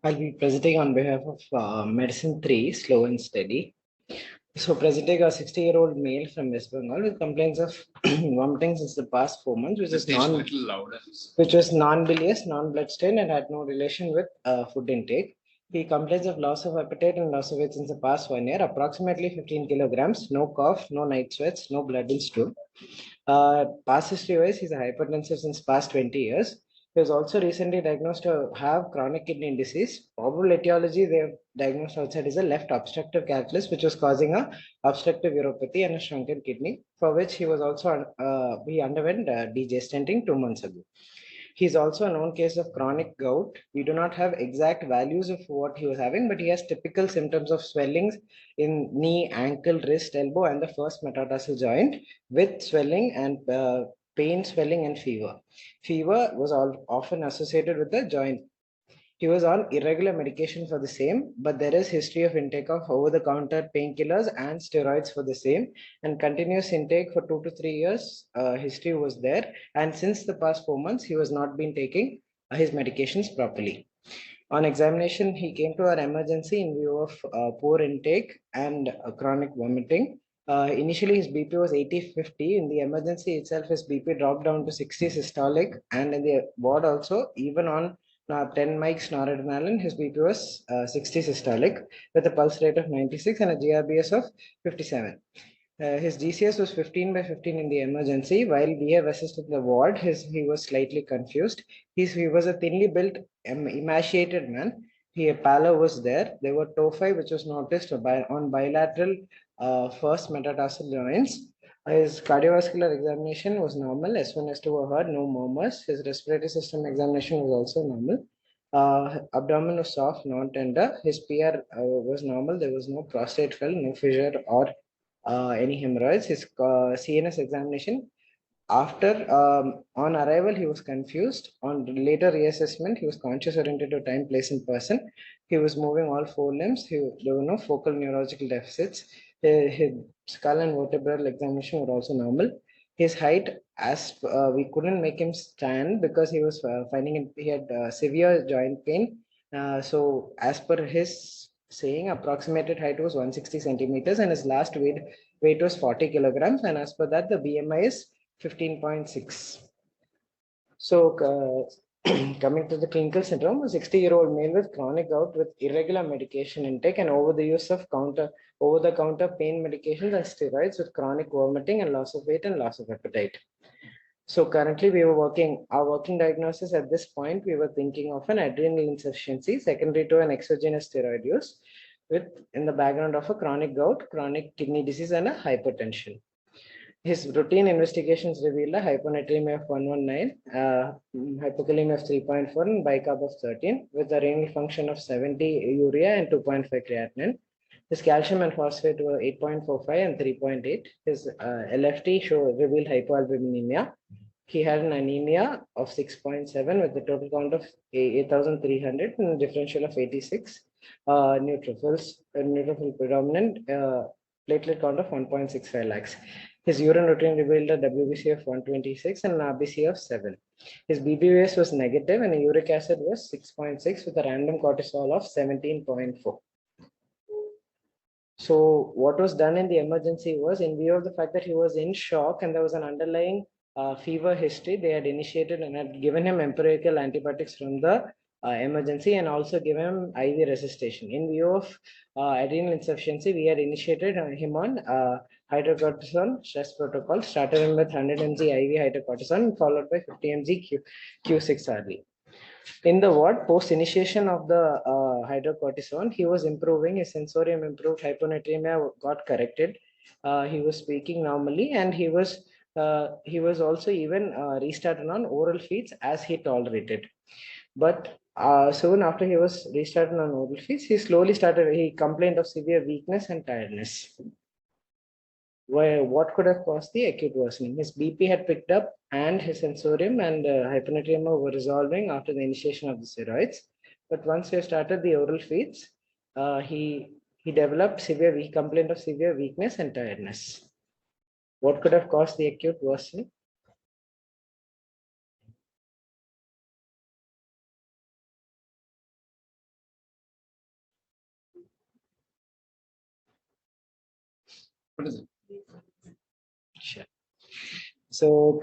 I'll be presenting on behalf of Medicine 3, Slow and Steady. So, presenting a 60-year-old male from West Bengal with complaints of vomiting since the past 4 months, which was non-bilious, non-bloodstained, and had no relation with food intake. He complains of loss of appetite and loss of weight since the past 1 year, approximately 15 kilograms, no cough, no night sweats, no blood in stool. Past history-wise, he's a hypertensive since past 20 years. He was also recently diagnosed to have chronic kidney disease. Probable etiology they have diagnosed outside is a left obstructive catalyst, which was causing a obstructive uropathy and a shrunken kidney, for which he was also he underwent DJ stenting 2 months ago. He's also a known case of chronic gout. We do not have exact values of what he was having, but he has typical symptoms of swellings in knee, ankle, wrist, elbow, and the first metatarsal joint with swelling and pain, swelling, and fever. Fever was often associated with the joint. He was on irregular medication for the same, but there is history of intake of over-the-counter painkillers and steroids for the same, and continuous intake for 2 to 3 years. History was there, and since the past 4 months, he was not been taking his medications properly. On examination, he came to our emergency in view of poor intake and chronic vomiting. Initially, his BP was 80/50. In the emergency itself, his BP dropped down to 60 systolic, and in the ward also, even on 10 mics noradrenaline, his BP was 60 systolic with a pulse rate of 96 and a GRBS of 57. His GCS was 15/15 in the emergency. While we have assisted the ward, he was slightly confused. He was a thinly built, emaciated man. A pallor was there. There were tophi, which was noticed on bilateral first metatarsal joints. His cardiovascular examination was normal. S1, S2 were heard, no murmurs. His respiratory system examination was also normal. Abdomen was soft, non-tender. His PR was normal. There was no prostate swell, no fissure or any hemorrhoids. His CNS examination, after on arrival, he was confused. On later reassessment, he was conscious, oriented to time, place, and person. He was moving all four limbs. There were no focal neurological deficits. His skull and vertebral examination were also normal. His height, as we couldn't make him stand because he was finding he had severe joint pain. So, as per his saying, approximated height was 160 centimeters, and his last weight was 40 kilograms. And as per that, the BMI is 15.6. So, coming to the clinical syndrome, a 60-year-old male with chronic gout with irregular medication intake and over the use of over-the-counter pain medications and steroids with chronic vomiting and loss of weight and loss of appetite. So currently our working diagnosis at this point, we were thinking of an adrenal insufficiency secondary to an exogenous steroid use with in the background of a chronic gout, chronic kidney disease, and a hypertension. His routine investigations revealed a hyponatremia of 119, hypokalemia of 3.4, and bicarb of 13, with a renal function of 70 urea and 2.5 creatinine. His calcium and phosphate were 8.45 and 3.8. His LFT revealed hypoalbuminemia. He had an anemia of 6.7 with a total count of 8,300 and a differential of 86. Neutrophil predominant, platelet count of 1.65 lakhs. His urine routine revealed a WBC of 126 and an RBC of 7. His BBVS was negative and a uric acid was 6.6 with a random cortisol of 17.4. So what was done in the emergency was, in view of the fact that he was in shock and there was an underlying fever history, they had initiated and had given him empirical antibiotics from the emergency and also given him IV resuscitation. In view of adrenal insufficiency, we had initiated him on hydrocortisone stress protocol, started him with 100 mg IV hydrocortisone followed by 50 mg Q6RV. In the ward, post initiation of the hydrocortisone, he was improving. His sensorium improved. Hyponatremia got corrected. He was speaking normally, and he was also even restarted on oral feeds as he tolerated. But soon after he was restarted on oral feeds, he complained of severe weakness and tiredness. What could have caused the acute worsening? His BP had picked up and his sensorium and hyponatremia were resolving after the initiation of the steroids. But once he started the oral feeds, he developed complaint of severe weakness and tiredness. What could have caused the acute worsening? What is it? Sure. So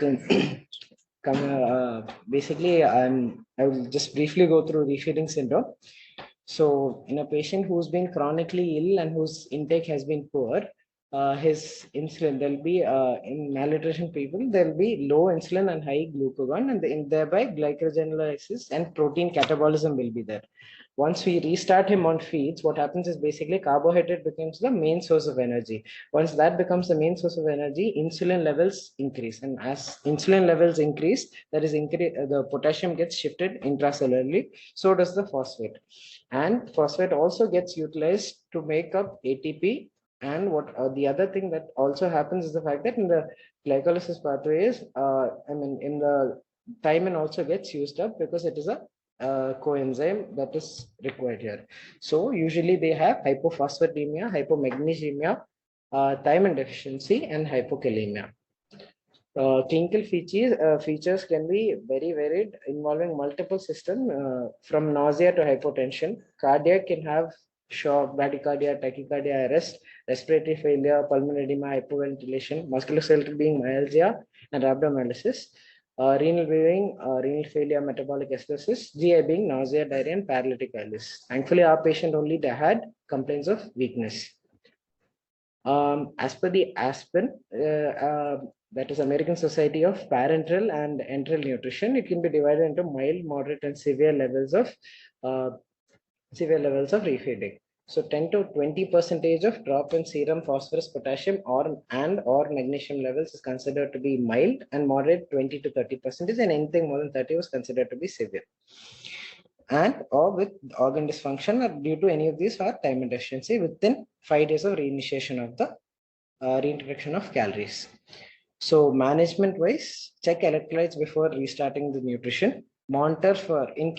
basically, I will just briefly go through refeeding syndrome. So in a patient who's been chronically ill and whose intake has been poor, his insulin, there'll be in malnutrition people, there'll be low insulin and high glucagon, and thereby glycogenolysis and protein catabolism will be there. Once we restart him on feeds, what happens is basically carbohydrate becomes the main source of energy. Once that becomes the main source of energy, insulin levels increase. And as insulin levels increase, that is the potassium gets shifted intracellularly. So does the phosphate. And phosphate also gets utilized to make up ATP. And what the other thing that also happens is the fact that in the glycolysis pathways, in the thiamine also gets used up because it is a coenzyme that is required here. So usually they have hypophosphatemia, hypomagnesemia, thiamine deficiency, and hypokalemia. Clinical features can be very varied, involving multiple systems from nausea to hypotension. Cardiac can have shock, bradycardia, tachycardia, arrest, respiratory failure, pulmonary edema, hypoventilation, musculoskeletal being myalgia, and rhabdomyolysis. Renal being renal failure, metabolic acidosis, GI being nausea, diarrhea, and paralytic illness. Thankfully, our patient only had complaints of weakness. As per the ASPEN, that is American Society of Parenteral and Enteral Nutrition, it can be divided into mild, moderate, and uh, severe levels of refeeding. So 10 to 20% of drop in serum phosphorus, potassium, or magnesium levels is considered to be mild, and moderate 20 to 30%, and anything more than 30 was considered to be severe. And or with organ dysfunction or due to any of these or thiamine deficiency within 5 days of reinitiation of the reintroduction of calories. So management wise, check electrolytes before restarting the nutrition. Monitor for in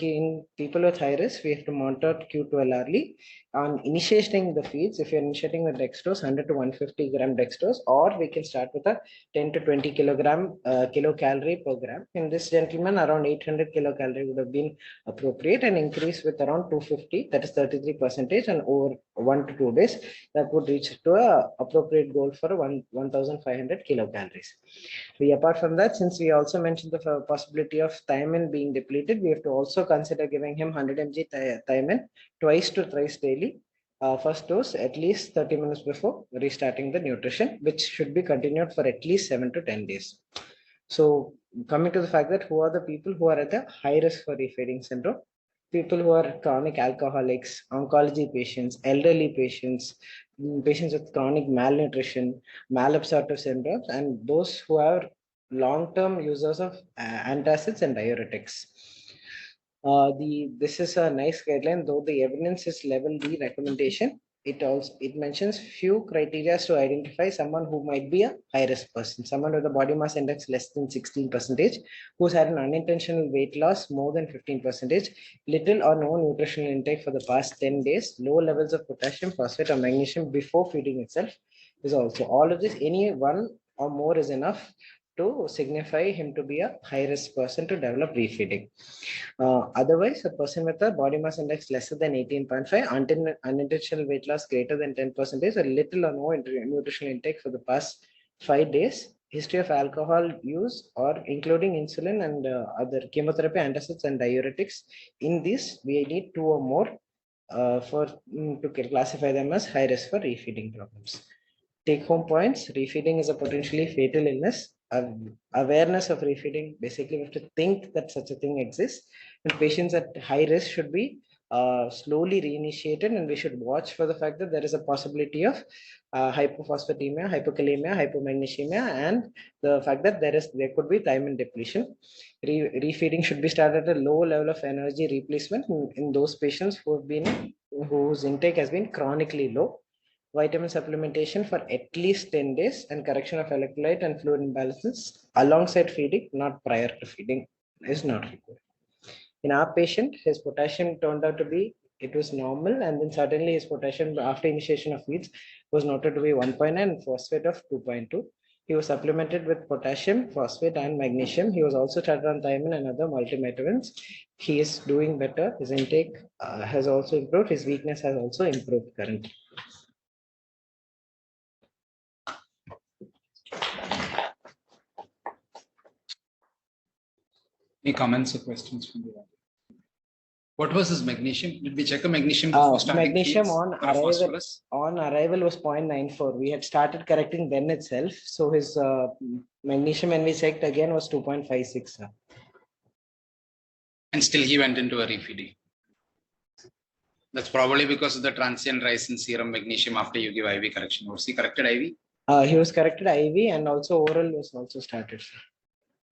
people with high risk, we have to monitor Q12 early. On initiating the feeds, if you're initiating the dextrose, 100 to 150 gram dextrose, or we can start with a 10 to 20 kilocalorie per gram. In this gentleman, around 800 kilocalorie would have been appropriate, and increase with around 250, that is 33%, and over 1 to 2 days, that would reach to a appropriate goal for 1,500 kilocalories. Apart from that, since we also mentioned the possibility of thiamine being depleted, we have to also consider giving him 100 mg thiamine twice to thrice daily. First dose at least 30 minutes before restarting the nutrition, which should be continued for at least 7 to 10 days. So coming to the fact that who are the people who are at a high risk for refeeding syndrome? People who are chronic alcoholics, oncology patients, elderly patients, patients with chronic malnutrition, malabsorptive syndromes, and those who are long-term users of antacids and diuretics. This is a nice guideline, though the evidence is level D recommendation. It mentions few criteria to identify someone who might be a high risk person, someone with a body mass index less than 16%, who's had an unintentional weight loss more than 15%, little or no nutritional intake for the past 10 days, low levels of potassium, phosphate, or magnesium before feeding itself is also. All of this, any one or more is enough to signify him to be a high risk person to develop refeeding. Otherwise, a person with a body mass index lesser than 18.5, unintentional weight loss greater than 10%, or little or no nutritional intake for the past 5 days, history of alcohol use or including insulin and other chemotherapy, antacids, and diuretics. In this, we need 2 or more to classify them as high risk for refeeding problems. Take home points: refeeding is a potentially fatal illness. Awareness of refeeding, basically, we have to think that such a thing exists, and patients at high risk should be slowly reinitiated, and we should watch for the fact that there is a possibility of hypophosphatemia, hypokalemia, hypomagnesemia, and the fact that there could be thiamine depletion. Refeeding should be started at a low level of energy replacement in those patients whose intake has been chronically low. Vitamin supplementation for at least 10 days, and correction of electrolyte and fluid imbalances alongside feeding, not prior to feeding, is not required. In our patient, his potassium turned out to be, it was normal, and then suddenly his potassium after initiation of feeds was noted to be 1.9 and phosphate of 2.2. He was supplemented with potassium, phosphate, and magnesium. He was also started on thiamine and other multivitamins. He is doing better. His intake has also improved. His weakness has also improved currently. Any comments or questions from the audience? What was his magnesium? Did we check a magnesium before starting Magnesium feeds on or a arrival, phosphorus? on arrival was 0.94. We had started correcting then itself. So his magnesium when we checked again was 2.56. And still he went into a refeeding. That's probably because of the transient rise in serum magnesium after you give IV correction. Was he corrected IV? He was corrected IV and also oral was also started.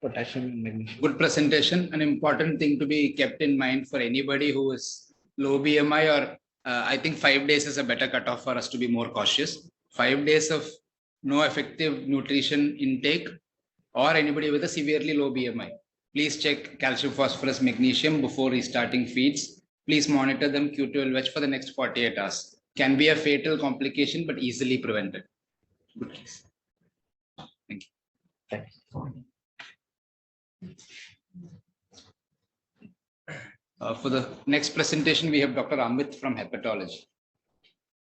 Potassium and magnesium. Good presentation. An important thing to be kept in mind for anybody who is low BMI or I think 5 days is a better cutoff for us to be more cautious. 5 days of no effective nutrition intake or anybody with a severely low BMI. Please check calcium, phosphorus, magnesium before restarting feeds. Please monitor them Q12H for the next 48 hours. Can be a fatal complication, but easily prevented. Good case. Thank you. Thanks. For the next presentation, we have Dr. Amit from hepatology.